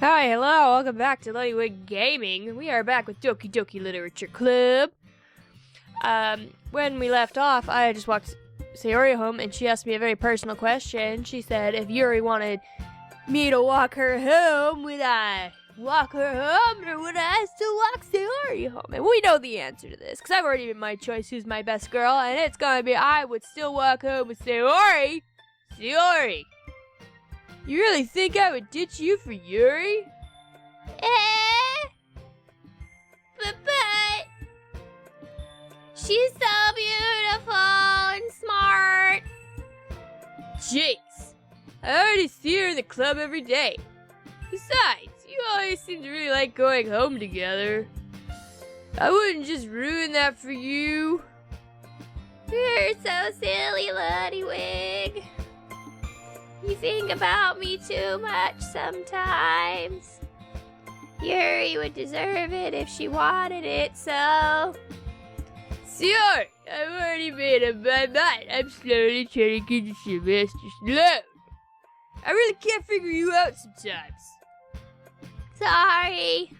Hi, hello, welcome back to Lollywig Gaming. We are back with Doki Doki Literature Club. When we left off, I just walked Sayori home and she asked me a very personal question. She said if Yuri wanted me to walk her home, would I walk her home or would I still walk Sayori home? And we know the answer to this, because I've already made my choice who's my best girl, and it's gonna be I would still walk home with Sayori. Sayori! You really think I would ditch you for Yuri? But she's so beautiful and smart. Jeez, I already see her in the club every day. Besides, you always seem to really like going home together. I wouldn't just ruin that for you. You're so silly, Lollywig. You think about me too much sometimes. Yuri would deserve it if she wanted it, so... Sayori, I've already made up my mind. I'm slowly trying to get the semester slowed. I really can't figure you out sometimes. Sorry.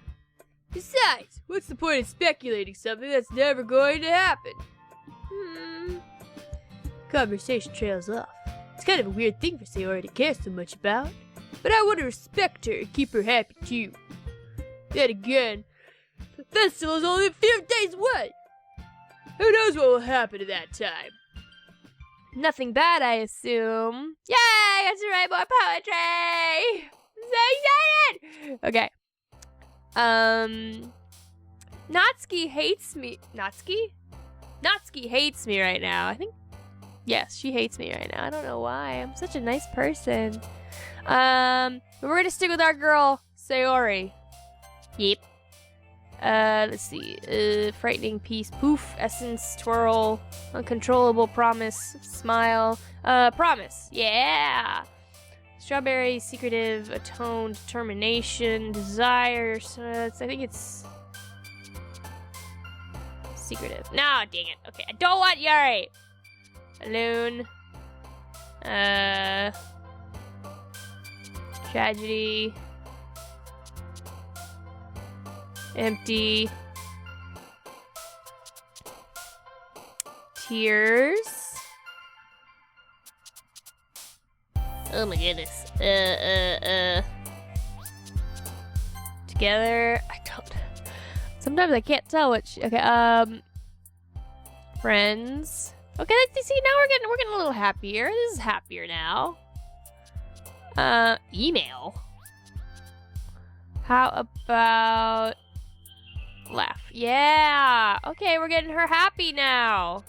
Besides, what's the point of speculating something that's never going to happen? Conversation trails off. It's kind of a weird thing for Sayori to care so much about, but I want to respect her and keep her happy too. Then again, the festival is only a few days away. Who knows what will happen at that time? Nothing bad, I assume. Yay! I get to write more poetry! I'm so excited! Okay. Natsuki hates me. Natsuki? Natsuki hates me right now. I think. Yes, she hates me right now. I don't know why. I'm such a nice person. But we're gonna stick with our girl, Sayori. Yep. Let's see. Frightening peace. Poof. Essence. Twirl. Uncontrollable promise. Smile. Promise. Yeah. Strawberry. Secretive. Atone. Determination. Desire. I think it's secretive. No, dang it. Okay, I don't want Yuri. Alone. Tragedy. Empty. Tears. Oh my goodness. Together. I don't. Sometimes I can't tell which. Okay. Friends. Okay, let's see. Now we're getting a little happier. This is happier now. Email. How about laugh? Yeah. Okay, we're getting her happy now.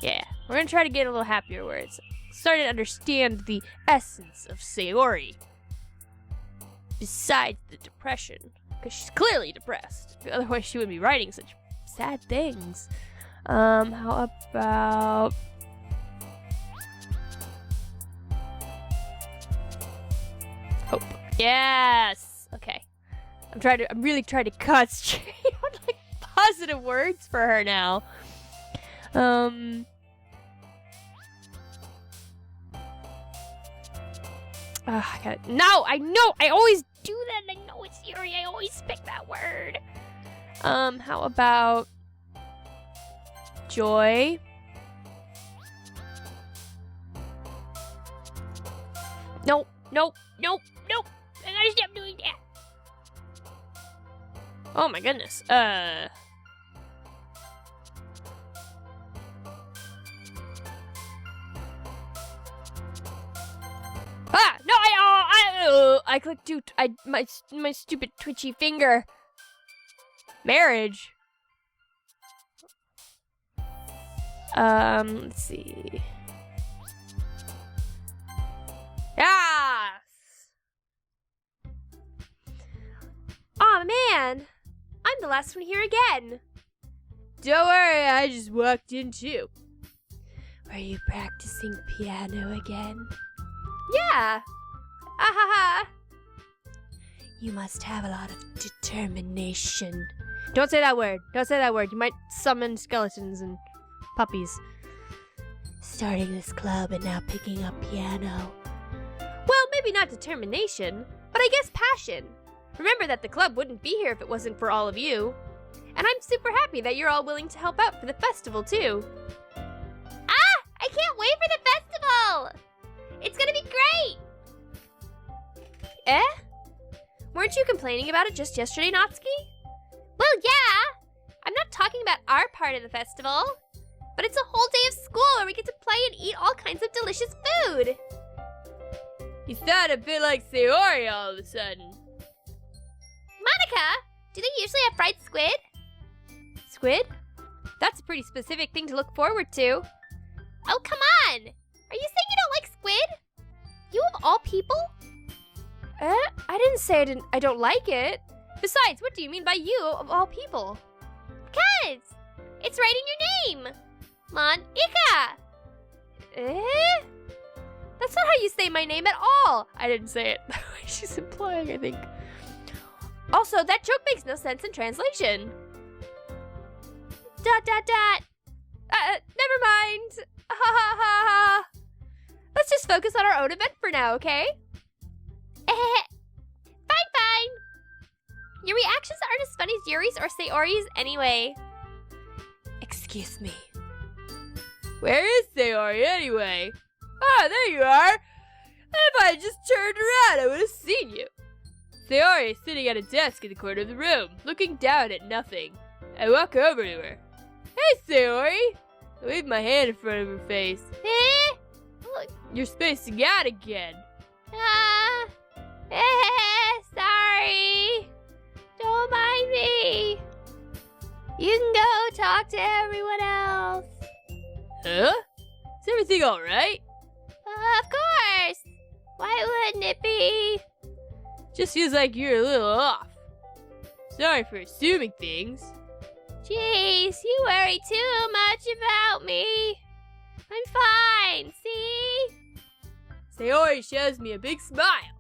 Yeah, we're gonna try to get a little happier where it's starting to understand the essence of Sayori. Besides the depression, because she's clearly depressed. Otherwise, she wouldn't be writing such sad things. How about hope? Yes. Okay. I'm really trying to concentrate on like positive words for her now. I got it. No, I know. I always do that. I know it's Yuri. I always pick that word. How about joy? Nope. I gotta stop doing that. Oh my goodness. No, I clicked too. My stupid twitchy finger. Marriage. Let's see. Yes! Aw, man! I'm the last one here again. Don't worry, I just walked in too. Are you practicing piano again? Yeah. Ahaha. You must have a lot of determination. Don't say that word. Don't say that word. You might summon skeletons and puppies. Starting this club and now picking up piano. maybe not determination, but I guess passion. Remember that the club wouldn't be here if it wasn't for all of you. And I'm super happy that you're all willing to help out for the festival, too. Ah! I can't wait for the festival! It's gonna be great! Eh? Weren't you complaining about it just yesterday, Natsuki? Well, yeah! I'm not talking about our part of the festival. But it's a whole day of school where we get to play and eat all kinds of delicious food. You sound a bit like Sayori all of a sudden. Monika, do they usually have fried squid? Squid? That's a pretty specific thing to look forward to. Oh, come on! Are you saying you don't like squid? You of all people? I didn't say I don't like it. Besides, what do you mean by you of all people? Because it's right in your name. Monika! Eh? That's not how you say my name at all. I didn't say it. She's implying, I think. Also, that joke makes no sense in translation. ... Never mind. Ha ha ha ha. Let's just focus on our own event for now, okay? Fine. Your reactions aren't as funny as Yuri's or Sayori's anyway. Excuse me. Where is Sayori anyway? Ah, there you are. If I had just turned around, I would have seen you. Sayori is sitting at a desk in the corner of the room, looking down at nothing. I walk over to her. Hey, Sayori. I wave my hand in front of her face. You're spacing out again. Sorry. Don't mind me. You can go talk to everyone else. Huh? Is everything alright? Of course. Why wouldn't it be? Just feels like you're a little off. Sorry for assuming things. Jeez, you worry too much about me. I'm fine, see? Sayori shows me a big smile.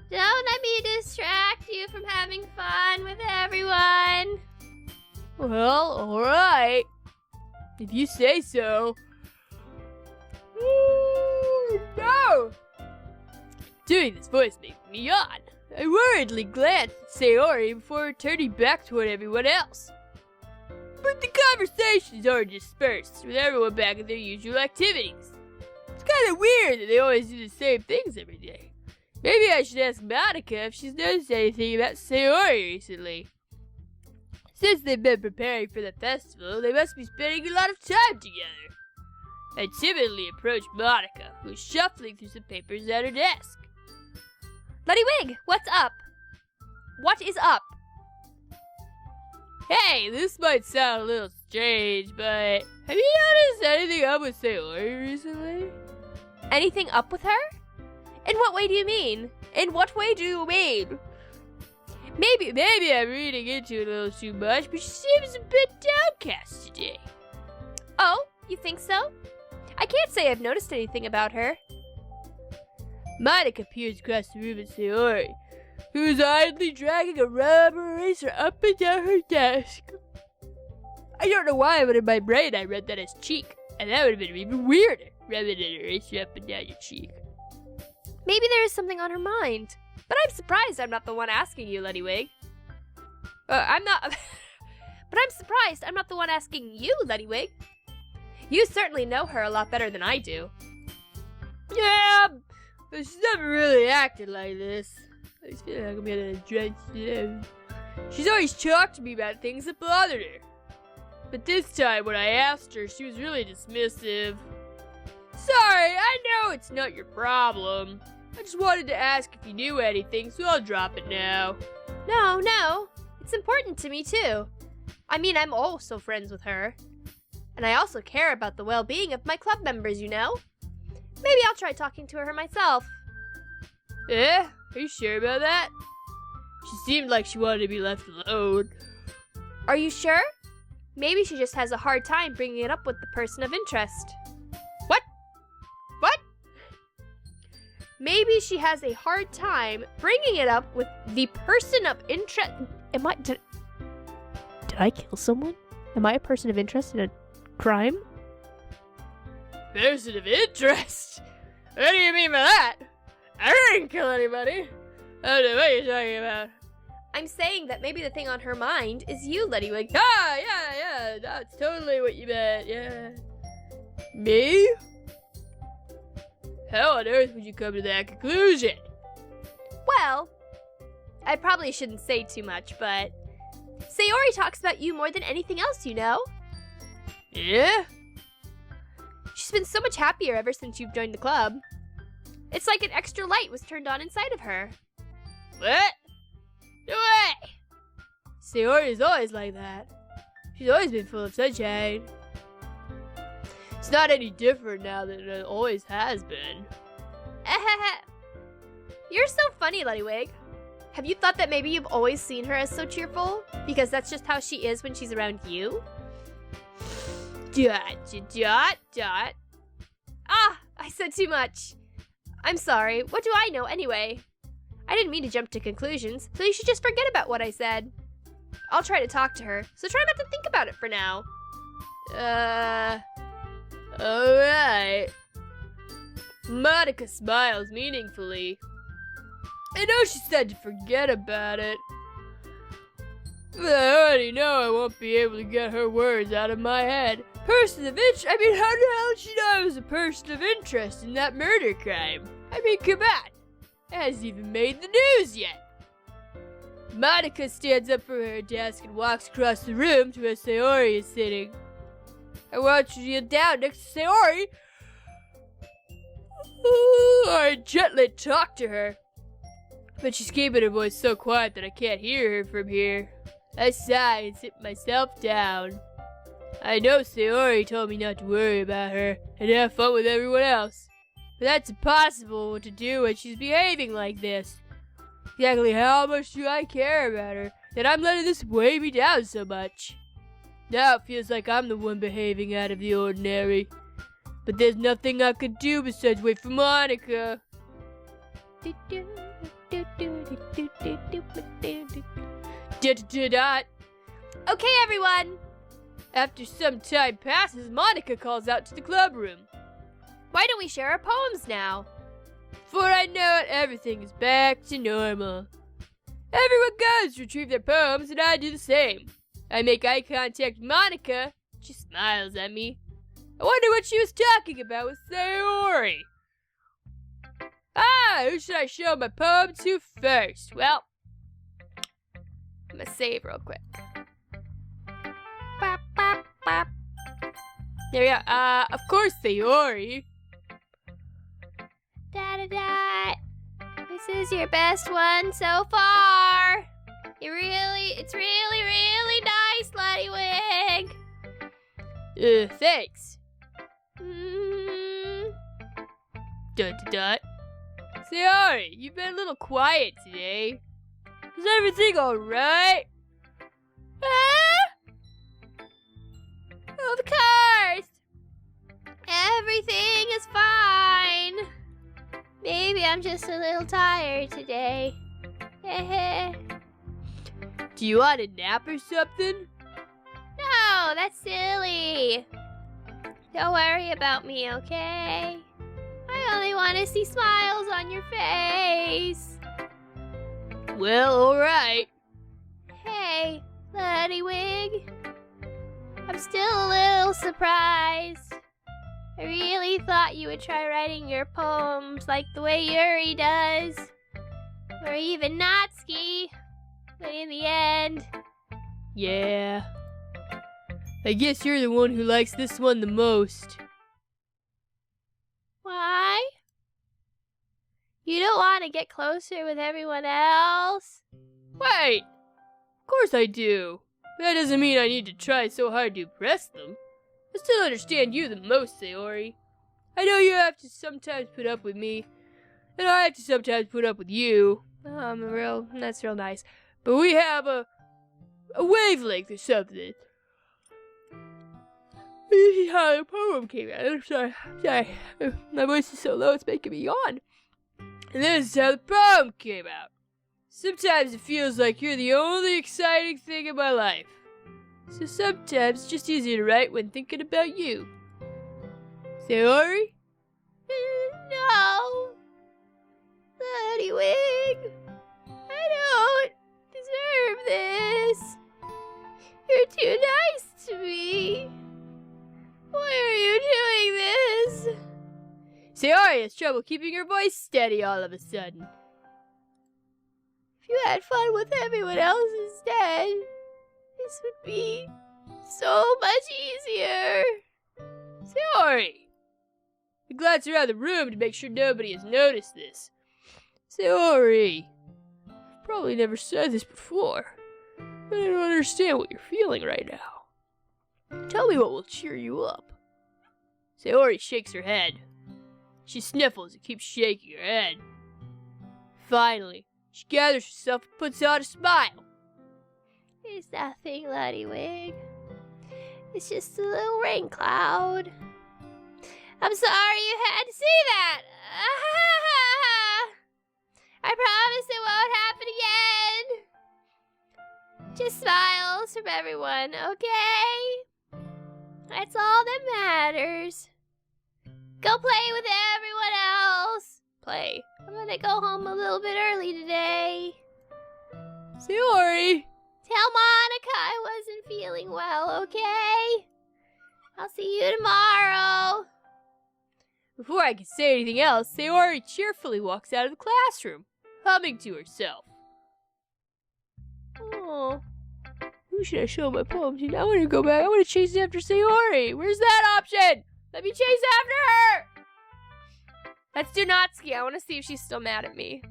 Don't let me distract you from having fun with everyone. Well, alright. If you say so. No! Doing this voice makes me yawn. I worriedly glanced at Sayori before turning back toward everyone else. But the conversations are dispersed, with everyone back at their usual activities. It's kind of weird that they always do the same things every day. Maybe I should ask Monika if she's noticed anything about Sayori recently. Since they've been preparing for the festival, they must be spending a lot of time together. I timidly approach Monika, who's shuffling through some papers at her desk. Ludwig, what's up? What is up? Hey, this might sound a little strange, but have you noticed anything up with Sayori recently? Anything up with her? In what way do you mean? In what way do you mean? Maybe I'm reading into it a little too much, but she seems a bit downcast today. Oh, you think so? I can't say I've noticed anything about her. Monika peers across the room at Sayori, who is idly dragging a rubber eraser up and down her desk. I don't know why, but in my brain I read that as cheek, and that would have been even weirder, rubbing an eraser up and down your cheek. Maybe there is something on her mind. But I'm surprised I'm not the one asking you, Luddywig. I'm not... But I'm surprised I'm not the one asking you, Luddywig. You certainly know her a lot better than I do. Yeah, but she's never really acted like this. I just feel like I'm getting drenched. She's always talked to me about things that bothered her. But this time when I asked her, she was really dismissive. Sorry, I know it's not your problem. I just wanted to ask if you knew anything, so I'll drop it now. No. It's important to me, too. I mean, I'm also friends with her. And I also care about the well-being of my club members, you know? Maybe I'll try talking to her myself. Eh? Are you sure about that? She seemed like she wanted to be left alone. Are you sure? Maybe she just has a hard time bringing it up with the person of interest. What? Maybe she has a hard time bringing it up with the person of interest. Did I kill someone? Am I a person of interest in a crime? Person of interest? What do you mean by that? I didn't kill anybody. I don't know what you're talking about. I'm saying that maybe the thing on her mind is you, Ledwig. Ah, yeah, that's totally what you meant, yeah. Me? How on earth would you come to that conclusion? Well, I probably shouldn't say too much, but Sayori talks about you more than anything else, you know? Yeah? She's been so much happier ever since you've joined the club. It's like an extra light was turned on inside of her. What? No way! Sayori's always like that. She's always been full of sunshine. It's not any different now than it always has been. You're so funny, Ledwig. Have you thought that maybe you've always seen her as so cheerful? Because that's just how she is when she's around you? Dot. Ah, I said too much. I'm sorry. What do I know anyway? I didn't mean to jump to conclusions, so you should just forget about what I said. I'll try to talk to her, so try not to think about it for now. Alright. Monika smiles meaningfully. I know she said to forget about it. But I already know I won't be able to get her words out of my head. Person of interest? I mean, how the hell did she know I was a person of interest in that murder crime? I mean, come on. It hasn't even made the news yet. Monika stands up from her desk and walks across the room to where Sayori is sitting. I watch her kneel down next to Sayori. I gently talk to her, but she's keeping her voice so quiet that I can't hear her from here. I sigh and sit myself down. I know Sayori told me not to worry about her and have fun with everyone else, but that's impossible to do when she's behaving like this. Exactly how much do I care about her that I'm letting this weigh me down so much? Now it feels like I'm the one behaving out of the ordinary. But there's nothing I could do besides wait for Monika. Okay, everyone. After some time passes, Monika calls out to the club room. Why don't we share our poems now? Before I know it, everything is back to normal. Everyone goes to retrieve their poems, and I do the same. I make eye contact with Monika. She smiles at me. I wonder what she was talking about with Sayori. Who should I show my poem to first? Well, I'm gonna save real quick. Bop, bop, bop. There we go. Of course, Sayori. Da-da-da. This is your best one so far. It's really, really nice, Ledwig. Thanks. Mm. Sayori, you've been a little quiet today. Is everything alright? Of course. Everything is fine. Maybe I'm just a little tired today. Do you want a nap or something? No, that's silly. Don't worry about me, okay? I only want to see smiles on your face. Well, alright. Hey, Ledwig. I'm still a little surprised. I really thought you would try writing your poems like the way Yuri does. Or even Natsuki. But in the end... Yeah. I guess you're the one who likes this one the most. Why? You don't want to get closer with everyone else? Wait! Of course I do. But that doesn't mean I need to try so hard to impress them. I still understand you the most, Sayori. I know you have to sometimes put up with me, and I have to sometimes put up with you. That's real nice. But we have a wavelength or something. This is how the poem came out. I'm sorry. My voice is so low it's making me yawn. And this is how the poem came out. Sometimes it feels like you're the only exciting thing in my life. So sometimes it's just easier to write when thinking about you. Sayori? No. Sayori has trouble keeping her voice steady all of a sudden. If you had fun with everyone else instead, this would be so much easier. Sayori! I glance around the room to make sure nobody has noticed this. Sayori, I've probably never said this before, but I don't understand what you're feeling right now. Tell me what will cheer you up. Sayori shakes her head. She sniffles and keeps shaking her head. Finally, she gathers herself and puts on a smile. It's nothing, Luddywig. It's just a little rain cloud. I'm sorry you had to see that. I promise it won't happen again. Just smiles from everyone, okay? That's all that matters. Go play with everyone else. Play. I'm gonna go home a little bit early today. Sayori! Tell Monika I wasn't feeling well, okay? I'll see you tomorrow. Before I can say anything else, Sayori cheerfully walks out of the classroom, humming to herself. Oh, who should I show my poem to? I want to go back. I want to chase after Sayori. Where's that option? Let me chase after her! Let's do Natsuki. I want to see if she's still mad at me.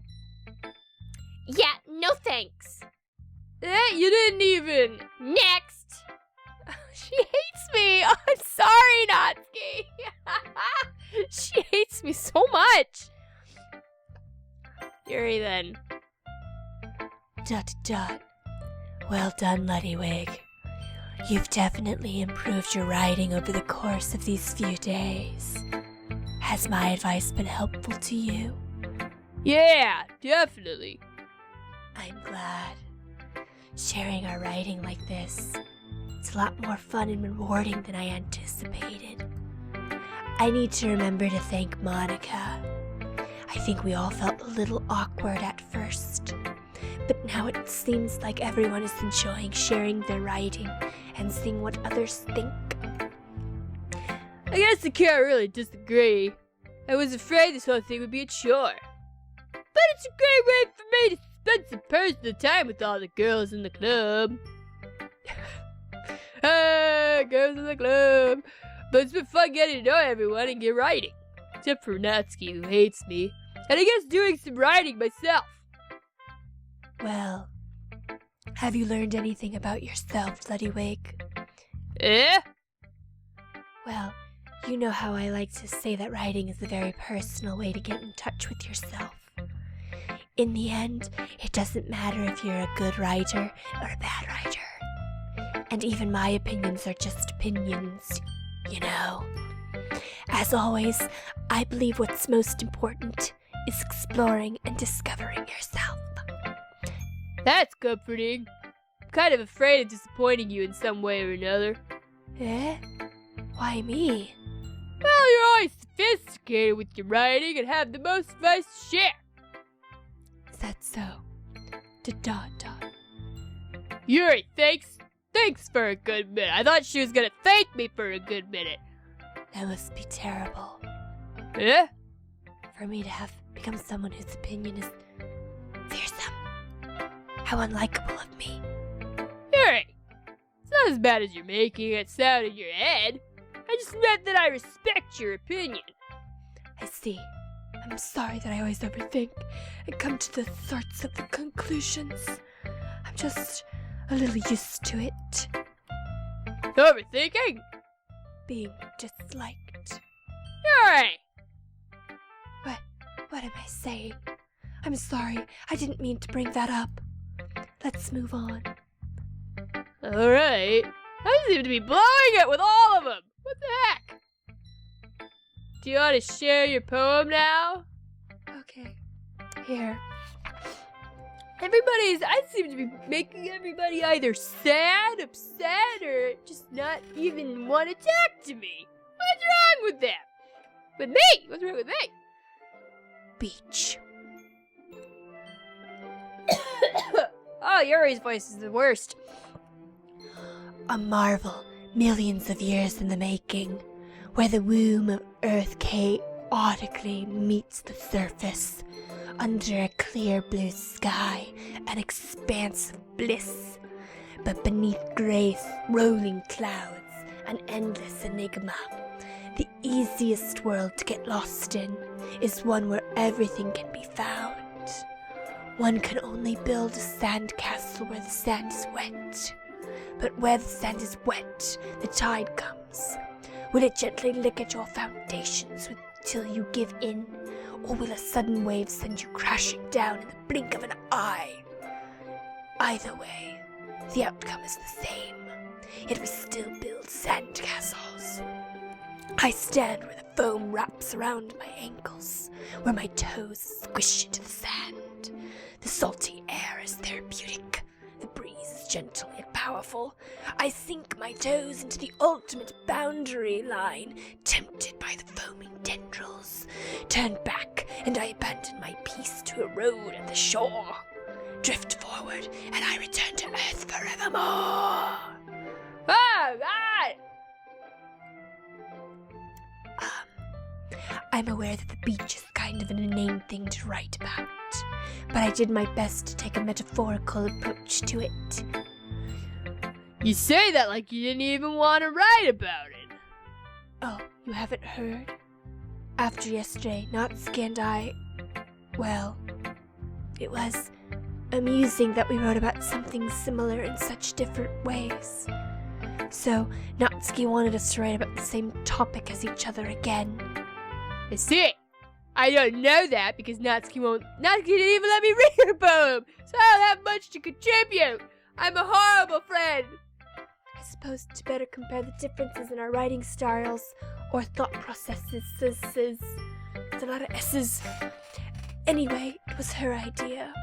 Yeah, no thanks. You didn't even. Next. She hates me. Oh, I'm sorry, Natsuki. She hates me so much. Yuri then. ... Well done, Luddywig. You've definitely improved your writing over the course of these few days. Has my advice been helpful to you? Yeah, definitely. I'm glad. Sharing our writing like this, it's a lot more fun and rewarding than I anticipated. I need to remember to thank Monika. I think we all felt a little awkward at first, but now it seems like everyone is enjoying sharing their writing and seeing what others think. I guess I can't really disagree. I was afraid this whole thing would be a chore. But it's a great way for me to spend some personal time with all the girls in the club. Girls in the club. But it's been fun getting to know everyone and get writing. Except for Natsuki, who hates me. And I guess doing some writing myself. Well, have you learned anything about yourself, Luddywig? Eh? Well, you know how I like to say that writing is a very personal way to get in touch with yourself. In the end, it doesn't matter if you're a good writer or a bad writer. And even my opinions are just opinions, you know. As always, I believe what's most important is exploring and discovering yourself. That's comforting. I'm kind of afraid of disappointing you in some way or another. Eh? Why me? Well, you're always sophisticated with your writing and have the most advice to share. Is that so? ... Yuri, thanks for a good minute. I thought she was gonna thank me for a good minute. That must be terrible. Eh? For me to have become someone whose opinion is fearsome. How unlikable of me. Yuri, it's not as bad as you're making it sound in your head. I just meant that I respect your opinion. I see. I'm sorry that I always overthink and come to the sorts of the conclusions. I'm just a little used to it. Overthinking? Being disliked. Yuri! What am I saying? I'm sorry. I didn't mean to bring that up. Let's move on. Alright. I seem to be blowing it with all of them. What the heck? Do you want to share your poem now? Okay. Here. I seem to be making everybody either sad, upset, or just not even want to talk to me. What's wrong with them? With me? What's wrong with me? Beach. Oh, Yuri's voice is the worst. A marvel, millions of years in the making, where the womb of Earth periodically meets the surface under a clear blue sky, an expanse of bliss. But beneath grey rolling clouds, an endless enigma. The easiest world to get lost in is one where everything can be found. One can only build a sand castle where the sand is wet. But where the sand is wet, the tide comes. Will it gently lick at your foundations till you give in? Or will a sudden wave send you crashing down in the blink of an eye? Either way, the outcome is the same. Yet we still build sand castles. I stand where the foam wraps around my ankles, where my toes squish into the sand. The salty air is therapeutic. The breeze is gentle yet powerful. I sink my toes into the ultimate boundary line, tempted by the foaming tendrils. Turn back, and I abandon my peace to erode at the shore. Drift forward, and I return to Earth forevermore. Oh, God! I'm aware that the beach is kind of an inane thing to write about, but I did my best to take a metaphorical approach to it. You say that like you didn't even want to write about it. Oh, you haven't heard? After yesterday, Natsuki and I, well, it was amusing that we wrote about something similar in such different ways. So, Natsuki wanted us to write about the same topic as each other again. I see. I don't know that because Natsuki didn't even let me read her poem, so I don't have much to contribute. I'm a horrible friend. I suppose to better compare the differences in our writing styles or thought processes. It's a lot of S's. Anyway, it was her idea.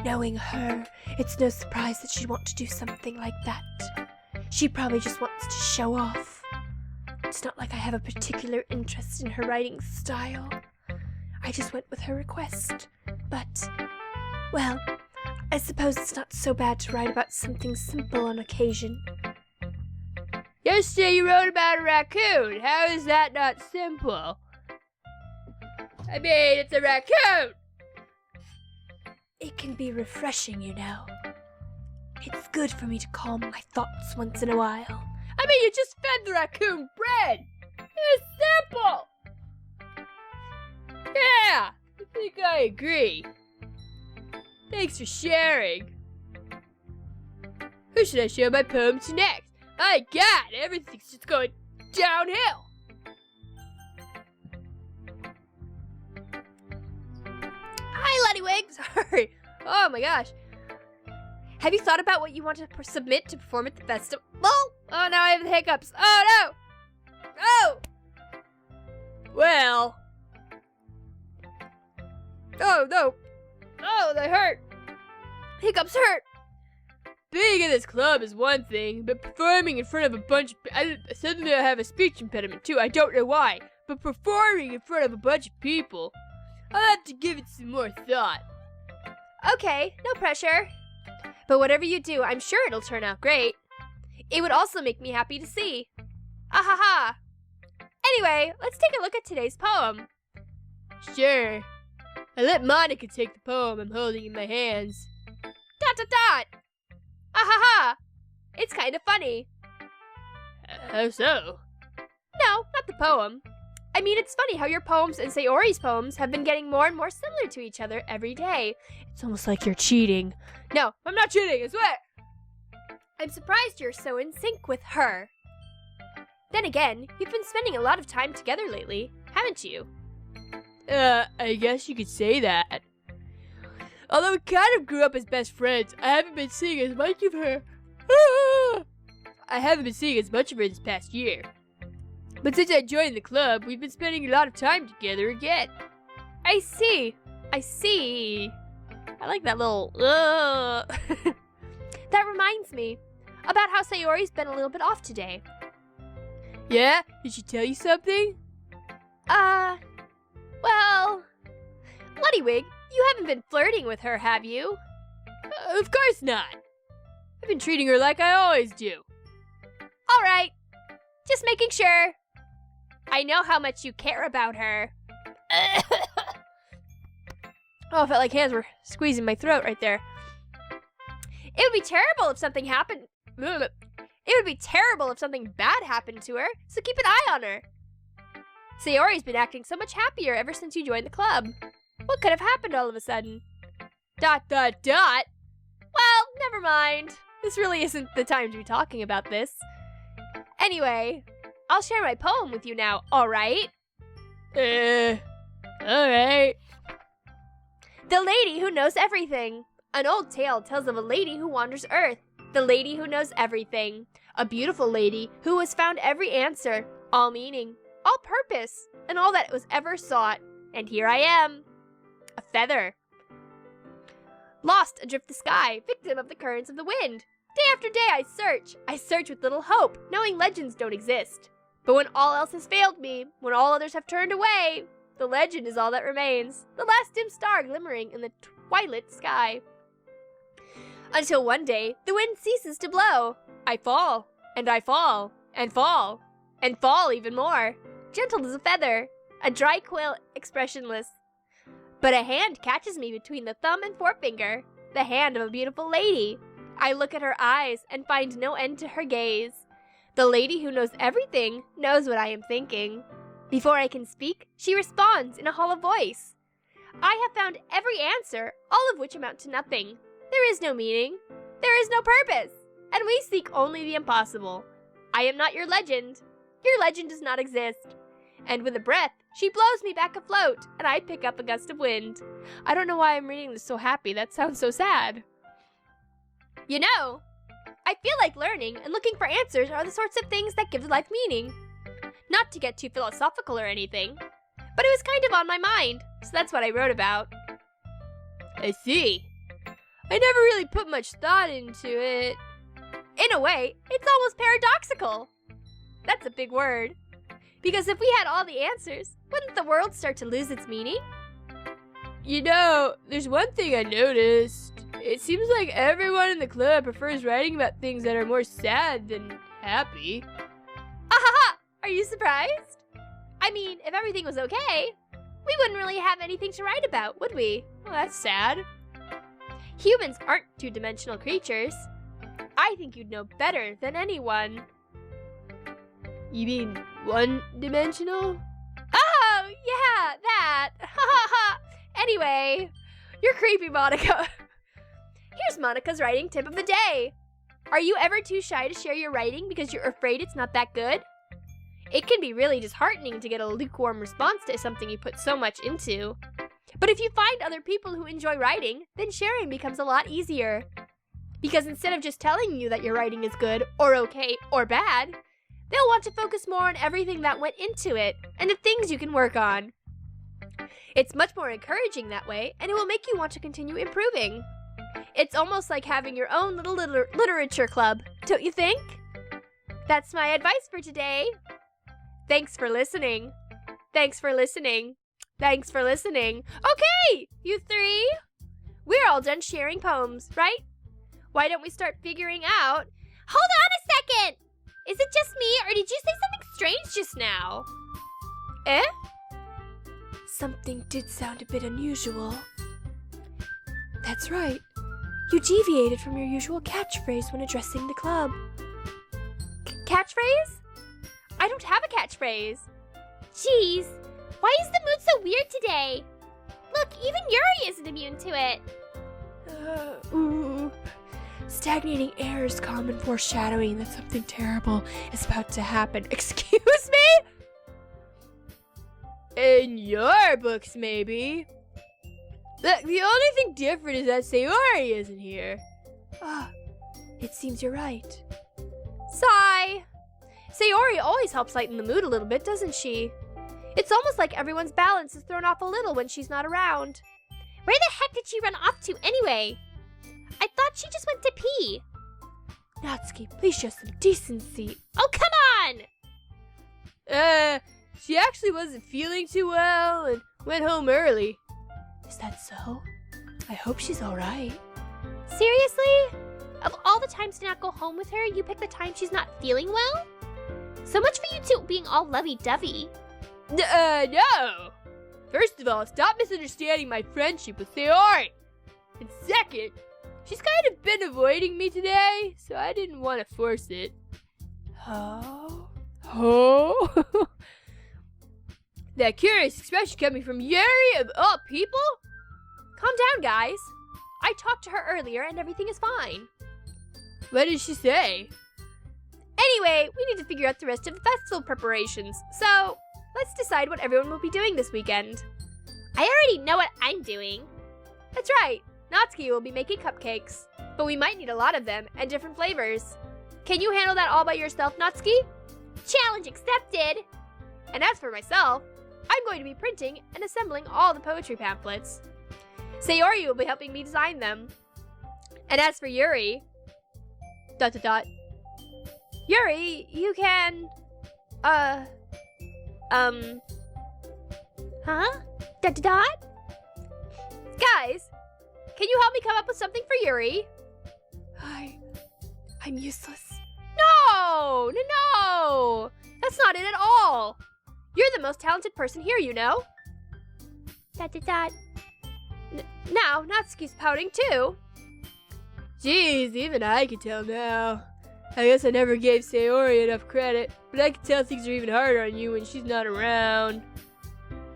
Knowing her, it's no surprise that she'd want to do something like that. She probably just wants to show off. It's not like I have a particular interest in her writing style. I just went with her request. But, well, I suppose it's not so bad to write about something simple on occasion. Yesterday you wrote about a raccoon. How is that not simple? I mean, it's a raccoon. It can be refreshing, you know. It's good for me to calm my thoughts once in a while. I mean, you just fed the raccoon bread. It's simple. Yeah, I think I agree. Thanks for sharing. Who should I show my poem to next? My God, everything's just going downhill. Hi, Luddywig. Sorry. Oh my gosh. Have you thought about what you want to submit to perform at the festival? Oh, now I have the hiccups. Oh, no. Oh. Well. Oh, no. Oh, they hurt. Hiccups hurt. Being in this club is one thing, but performing in front of a bunch of... Suddenly I have a speech impediment, too. I don't know why. But performing in front of a bunch of people, I'll have to give it some more thought. Okay, no pressure. But whatever you do, I'm sure it'll turn out great. It would also make me happy to see. Ahaha. Anyway, let's take a look at today's poem. Sure. I let Monika take the poem I'm holding in my hands. ... Ahaha. It's kind of funny. How so? No, not the poem. I mean, it's funny how your poems and Sayori's poems have been getting more and more similar to each other every day. It's almost like you're cheating. No, I'm not cheating, I swear. I'm surprised you're so in sync with her. Then again, you've been spending a lot of time together lately, haven't you? I guess you could say that. Although we kind of grew up as best friends, I haven't been seeing as much of her. I haven't been seeing as much of her this past year. But since I joined the club, we've been spending a lot of time together again. I see. I like that little, That reminds me about how Sayori's been a little bit off today. Yeah? Did she tell you something? Well, Luddywig, you haven't been flirting with her, have you? Of course not. I've been treating her like I always do. All right. Just making sure. I know how much you care about her. Oh, I felt like hands were squeezing my throat right there. It would be terrible if something happened. It would be terrible if something bad happened to her, so keep an eye on her. Sayori's been acting so much happier ever since you joined the club. What could have happened all of a sudden? ... Well, never mind. This really isn't the time to be talking about this. Anyway, I'll share my poem with you now, alright? Alright. The Lady Who Knows Everything. An old tale tells of a lady who wanders Earth. The lady who knows everything. A beautiful lady who has found every answer, all meaning, all purpose, and all that was ever sought. And here I am. A feather. Lost adrift the sky, victim of the currents of the wind. Day after day I search with little hope, knowing legends don't exist. But when all else has failed me, when all others have turned away, the legend is all that remains, the last dim star glimmering in the twilight sky. Until one day, the wind ceases to blow. I fall, and I fall, and fall, and fall even more, gentle as a feather, a dry quill expressionless. But a hand catches me between the thumb and forefinger, the hand of a beautiful lady. I look at her eyes and find no end to her gaze. The lady who knows everything knows what I am thinking. Before I can speak, she responds in a hollow voice. I have found every answer, all of which amount to nothing. There is no meaning. There is no purpose. And we seek only the impossible. I am not your legend. Your legend does not exist. And with a breath, she blows me back afloat, and I pick up a gust of wind. I don't know why I'm reading this so happy. That sounds so sad. You know, I feel like learning and looking for answers are the sorts of things that give life meaning. Not to get too philosophical or anything, but it was kind of on my mind, so that's what I wrote about. I see. I never really put much thought into it. In a way, it's almost paradoxical. That's a big word. Because if we had all the answers, wouldn't the world start to lose its meaning? You know, there's one thing I noticed. It seems like everyone in the club prefers writing about things that are more sad than happy. Ahaha! Are you surprised? I mean, if everything was okay, we wouldn't really have anything to write about, would we? Well, that's sad. Humans aren't two-dimensional creatures. I think you'd know better than anyone. You mean one-dimensional? Oh, yeah, that. Ha ha ha. Anyway, you're creepy, Monika. Here's Monika's writing tip of the day. Are you ever too shy to share your writing because you're afraid it's not that good? It can be really disheartening to get a lukewarm response to something you put so much into. But if you find other people who enjoy writing, then sharing becomes a lot easier. Because instead of just telling you that your writing is good, or okay, or bad, they'll want to focus more on everything that went into it, and the things you can work on. It's much more encouraging that way, and it will make you want to continue improving. It's almost like having your own little literature club, don't you think? That's my advice for today. Thanks for listening. Thanks for listening. Thanks for listening. Okay, you three. We're all done sharing poems, right? Why don't we start figuring out... Hold on a second! Is it just me, or did you say something strange just now? Eh? Something did sound a bit unusual. That's right. You deviated from your usual catchphrase when addressing the club. Catchphrase? I don't have a catchphrase. Jeez, why is the mood so weird today? Look, even Yuri isn't immune to it. Stagnating air is common foreshadowing that something terrible is about to happen. Excuse me? In your books, maybe. The only thing different is that Sayori isn't here. It seems you're right. Sigh. Sayori always helps lighten the mood a little bit, doesn't she? It's almost like everyone's balance is thrown off a little when she's not around. Where the heck did she run off to anyway? I thought she just went to pee. Natsuki, please show some decency. Oh, come on! She actually wasn't feeling too well and went home early. Is that so? I hope she's alright. Seriously? Of all the times to not go home with her, you pick the time she's not feeling well? So much for you two being all lovey-dovey. No! First of all, stop misunderstanding my friendship with Sayori. And second, she's kind of been avoiding me today, so I didn't want to force it. Oh? That curious expression coming from Yuri of all people? Calm down, guys. I talked to her earlier and everything is fine. What did she say? Anyway, we need to figure out the rest of the festival preparations, so let's decide what everyone will be doing this weekend. I already know what I'm doing. That's right, Natsuki will be making cupcakes, but we might need a lot of them and different flavors. Can you handle that all by yourself, Natsuki? Challenge accepted! And as for myself, I'm going to be printing and assembling all the poetry pamphlets. Sayori will be helping me design them. And as for Yuri... Yuri, you can... Huh? ... Guys, can you help me come up with something for Yuri? I'm useless. No! That's not it at all. You're the most talented person here, you know. Now, Natsuki's pouting too. Jeez, even I can tell now. I guess I never gave Sayori enough credit, but I can tell things are even harder on you when she's not around.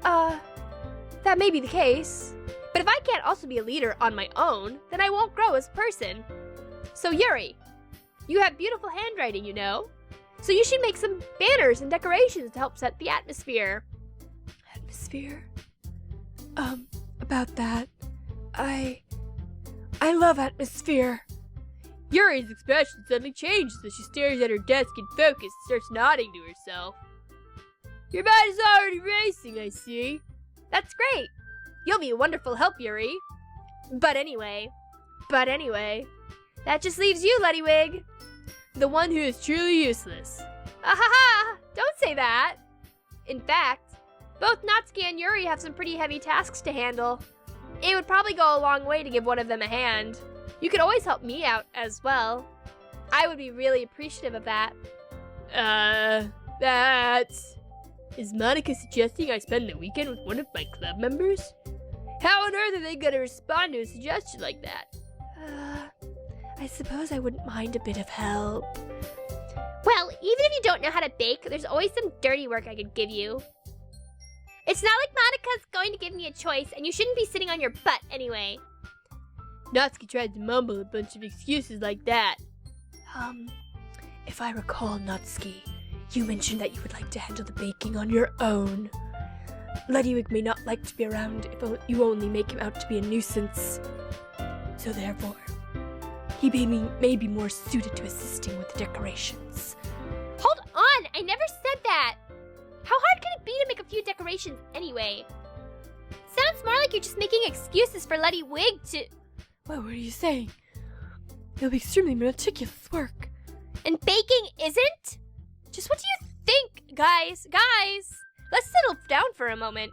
That may be the case. But if I can't also be a leader on my own, then I won't grow as a person. So Yuri, you have beautiful handwriting, you know. So you should make some banners and decorations to help set the atmosphere. Atmosphere? About that, I love atmosphere. Yuri's expression suddenly changes as she stares at her desk in focus and starts nodding to herself. Your mind is already racing, I see. That's great. You'll be a wonderful help, Yuri. But anyway, that just leaves you, Luddywig. The one who is truly useless. Ahaha! Don't say that. In fact, both Natsuki and Yuri have some pretty heavy tasks to handle. It would probably go a long way to give one of them a hand. You could always help me out as well. I would be really appreciative of that. Is Monika suggesting I spend the weekend with one of my club members? How on earth are they gonna respond to a suggestion like that? I suppose I wouldn't mind a bit of help. Well, even if you don't know how to bake, there's always some dirty work I could give you. It's not like Monika's going to give me a choice, and you shouldn't be sitting on your butt anyway. Natsuki tried to mumble a bunch of excuses like that. If I recall, Natsuki, you mentioned that you would like to handle the baking on your own. Luddywig may not like to be around if you only make him out to be a nuisance. So therefore, he may be more suited to assisting with the decorations. Hold on! I never said that! How hard can it be to make a few decorations anyway? Sounds more like you're just making excuses for Luddywig to... What were you saying? It'll be extremely meticulous work. And baking isn't? Just what do you think, guys? Let's settle down for a moment.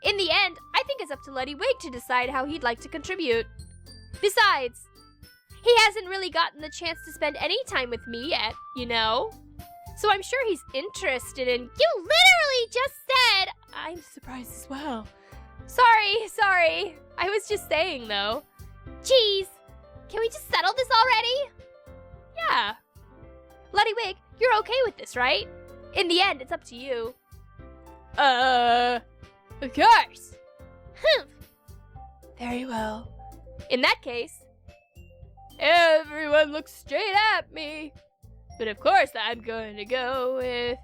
In the end, I think it's up to Luddywig to decide how he'd like to contribute. Besides, he hasn't really gotten the chance to spend any time with me yet, you know? So I'm sure he's interested in... You literally just said... I'm surprised as well. Sorry. I was just saying, though. Jeez. Can we just settle this already? Yeah. Luddywig, you're okay with this, right? In the end, it's up to you. Of course. Very well. In that case... Everyone looks straight at me. But of course I'm going to go with...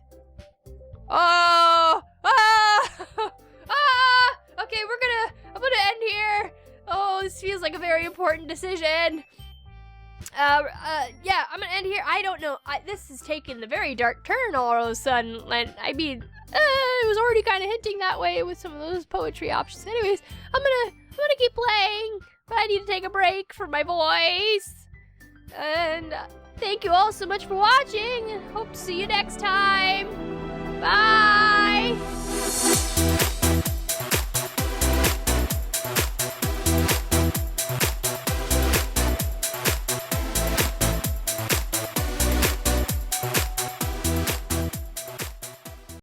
Okay, I'm gonna end here. Oh, this feels like a very important decision. Yeah, I'm gonna end here. I don't know. This has taken a very dark turn all of a sudden. And I mean, it was already kind of hinting that way with some of those poetry options. Anyways, I'm gonna keep playing, but I need to take a break for my voice. And thank you all so much for watching. Hope to see you next time. Bye.